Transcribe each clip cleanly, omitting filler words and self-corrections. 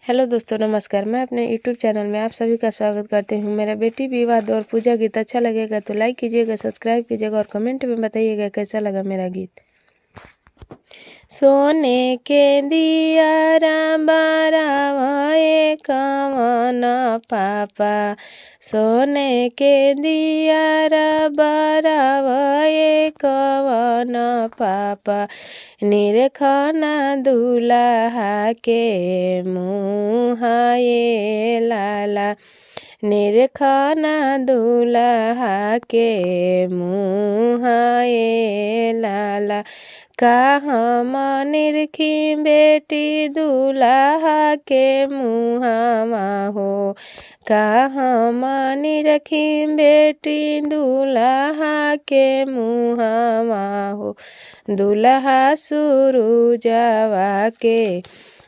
Hello दोस्तों, नमस्कार। मैं अपने यूट्यूब चैनल में आप सभी का स्वागत करती हूँ। मेरा बेटी विवाद और पूजा गीत अच्छा लगेगा तो लाइक कीजिएगा, सब्सक्राइब कीजिएगा और कमेंट में बताइएगा कैसा लगा मेरा गीत। सोने के दिया बारावे कवन पापा, सोने के दिया बारावे कवन पापा, निरखना दुल्हा के मुहाए लाला, निरखना दुल्हा के मुहाए लाला। का हम निरखी बेटी दुल्हा के मुहावा हो, का हम निरखी बेटी दुल्हा के मुहावा हो। दुल्हा सूरुजवा के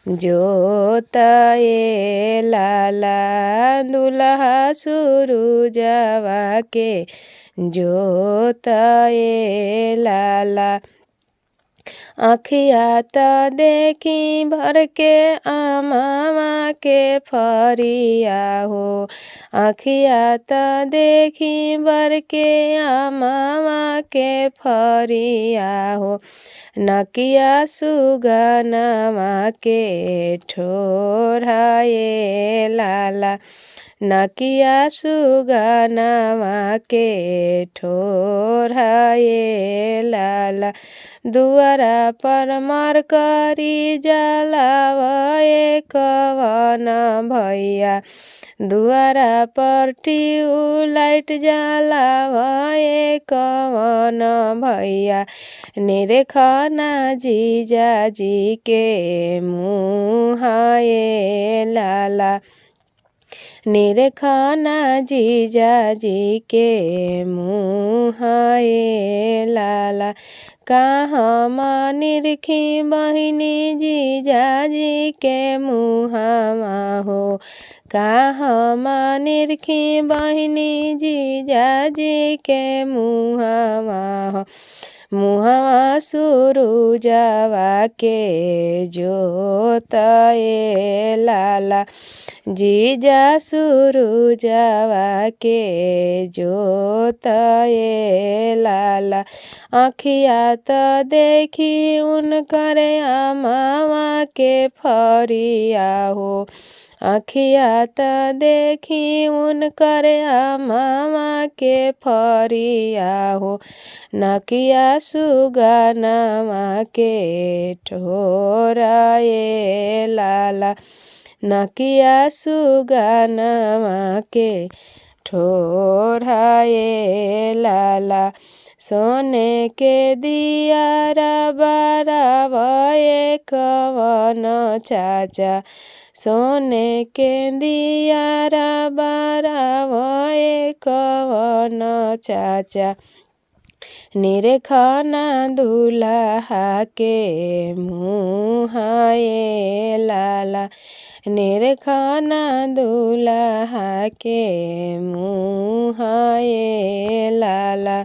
जोताए लाला, दुल्हा सूरुजवा के जोताए लाला। अखिया त देखी भर के आमावा के फरिया हो, अखिया त देखी भर के आमावा के फरिया हो। नकिया सुगनवा के ठोराए लाला, नकिया सुगनवा के ठोराए लाला। दुआरा पर मरकरी जलावे कवन भैया, दुआरा पर ट्यूबलाइट जलावे कवन भैया। निरखना जीजाजी के मुहाए लाला, निरखना जीजाजी के मुहाए लाला। का हम निरखी बहिनी जीजाजी के मुहावा हो, का हम निरखी बहिनी जीजाजी के मुहावा हो। मुहावा सूरुजवा के जोताए लाला, जीजा सूरुजवा के जोताए लाला। अखिया त देखी उनकर आमावा के फरिया हो, अखिया त देखी उनकर आमावा के फरिया हो। नकिया सुगनवा के ठोराए लाला, नकिया सुगनवा के ठोराए लाला। सोने के दिया बारावे कवन चाचा, सोने के दिया बारावे कवन चाचा। निरखना दुल्हा के मुहाए लाला, निरखना दुल्हा के मुहाए लाला।